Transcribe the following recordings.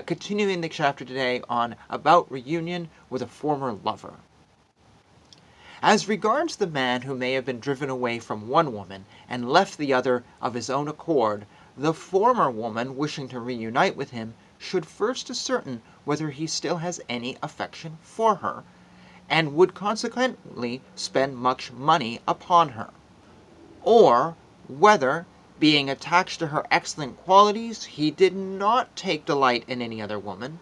continuing the chapter today on about reunion with a former lover. As regards the man who may have been driven away from one woman and left the other of his own accord, the former woman, wishing to reunite with him, should first ascertain whether he still has any affection for her, and would consequently spend much money upon her, or whether, being attached to her excellent qualities, he did not take delight in any other woman,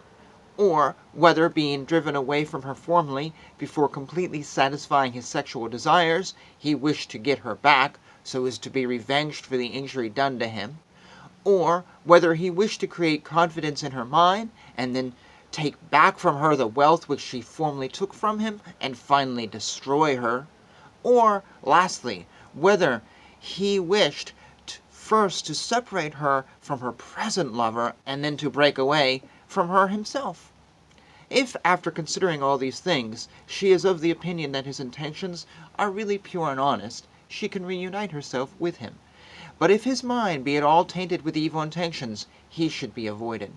or whether, being driven away from her formerly, before completely satisfying his sexual desires, he wished to get her back, so as to be revenged for the injury done to him, or whether he wished to create confidence in her mind, and then take back from her the wealth which she formerly took from him, and finally destroy her, or, lastly, whether he wished first to separate her from her present lover, and then to break away from her himself. If, after considering all these things, she is of the opinion that his intentions are really pure and honest, she can reunite herself with him. But if his mind be at all tainted with evil intentions, he should be avoided.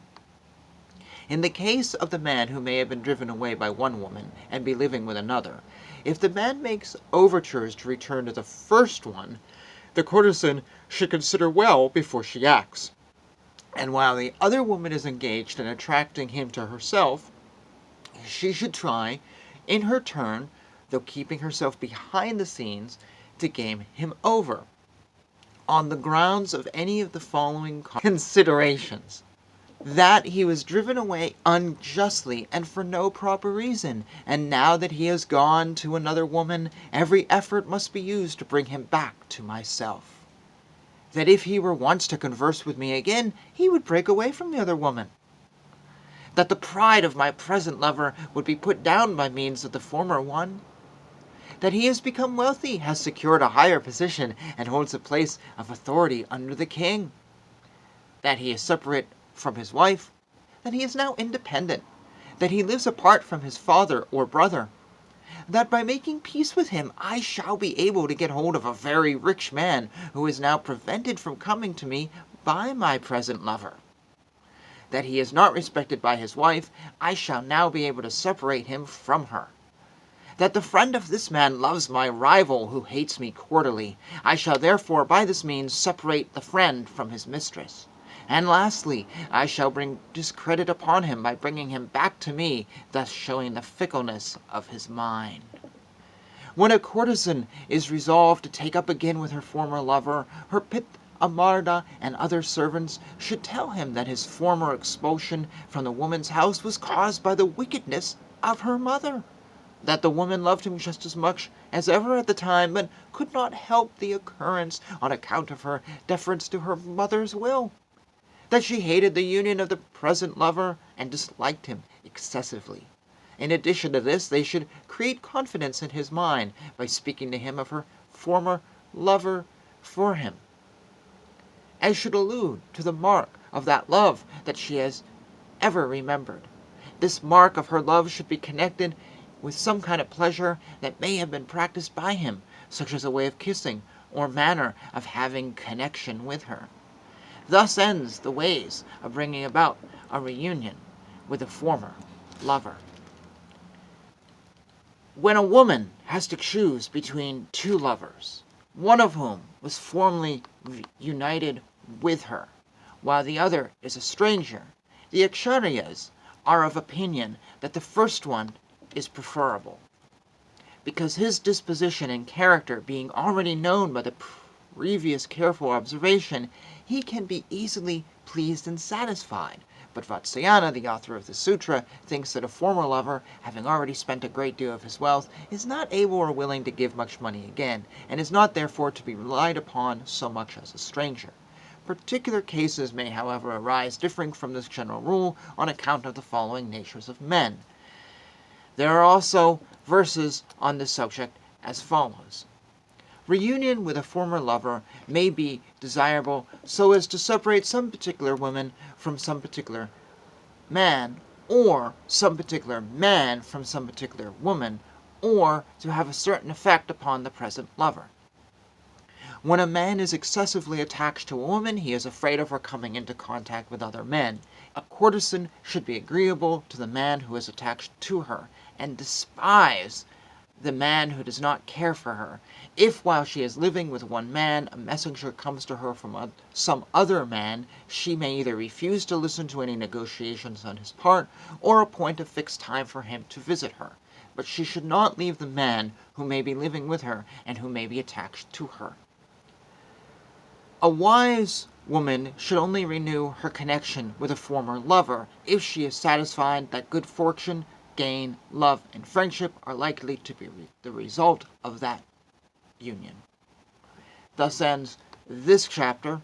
In the case of the man who may have been driven away by one woman and be living with another, if the man makes overtures to return to the first one, the courtesan should consider well before she acts. And while the other woman is engaged in attracting him to herself, she should try, in her turn, though keeping herself behind the scenes, to gain him over, on the grounds of any of the following considerations: that he was driven away unjustly and for no proper reason, and now that he has gone to another woman, every effort must be used to bring him back to myself. That if he were once to converse with me again, he would break away from the other woman. That the pride of my present lover would be put down by means of the former one. That he has become wealthy, has secured a higher position, and holds a place of authority under the king. That he is separate from his wife. That he is now independent. That he lives apart from his father or brother. That by making peace with him, I shall be able to get hold of a very rich man, who is now prevented from coming to me by my present lover. That he is not respected by his wife, I shall now be able to separate him from her. That the friend of this man loves my rival, who hates me cordially, I shall therefore by this means separate the friend from his mistress. And lastly, I shall bring discredit upon him by bringing him back to me, thus showing the fickleness of his mind. When a courtesan is resolved to take up again with her former lover, her pit Amarda and other servants should tell him that his former expulsion from the woman's house was caused by the wickedness of her mother, that the woman loved him just as much as ever at the time, but could not help the occurrence on account of her deference to her mother's will, that she hated the union of the present lover and disliked him excessively. In addition to this, they should create confidence in his mind by speaking to him of her former lover for him, as should allude to the mark of that love that she has ever remembered. This mark of her love should be connected with some kind of pleasure that may have been practiced by him, such as a way of kissing or manner of having connection with her. Thus ends the ways of bringing about a reunion with a former lover. When a woman has to choose between two lovers, one of whom was formerly united with her, while the other is a stranger, the Acharyas are of opinion that the first one is preferable, because his disposition and character being already known by the previous careful observation, he can be easily pleased and satisfied. But Vatsyayana, the author of the sutra, thinks that a former lover, having already spent a great deal of his wealth, is not able or willing to give much money again, and is not therefore to be relied upon so much as a stranger. Particular cases may, however, arise differing from this general rule on account of the following natures of men. There are also verses on this subject as follows. Reunion with a former lover may be desirable so as to separate some particular woman from some particular man, or some particular man from some particular woman, or to have a certain effect upon the present lover. When a man is excessively attached to a woman, he is afraid of her coming into contact with other men. A courtesan should be agreeable to the man who is attached to her, and despise the man who does not care for her. If while she is living with one man, a messenger comes to her from some other man, she may either refuse to listen to any negotiations on his part, or appoint a fixed time for him to visit her. But she should not leave the man who may be living with her, and who may be attached to her. A wise woman should only renew her connection with a former lover if she is satisfied that good fortune, gain, love, and friendship are likely to be the result of that union. Thus ends this chapter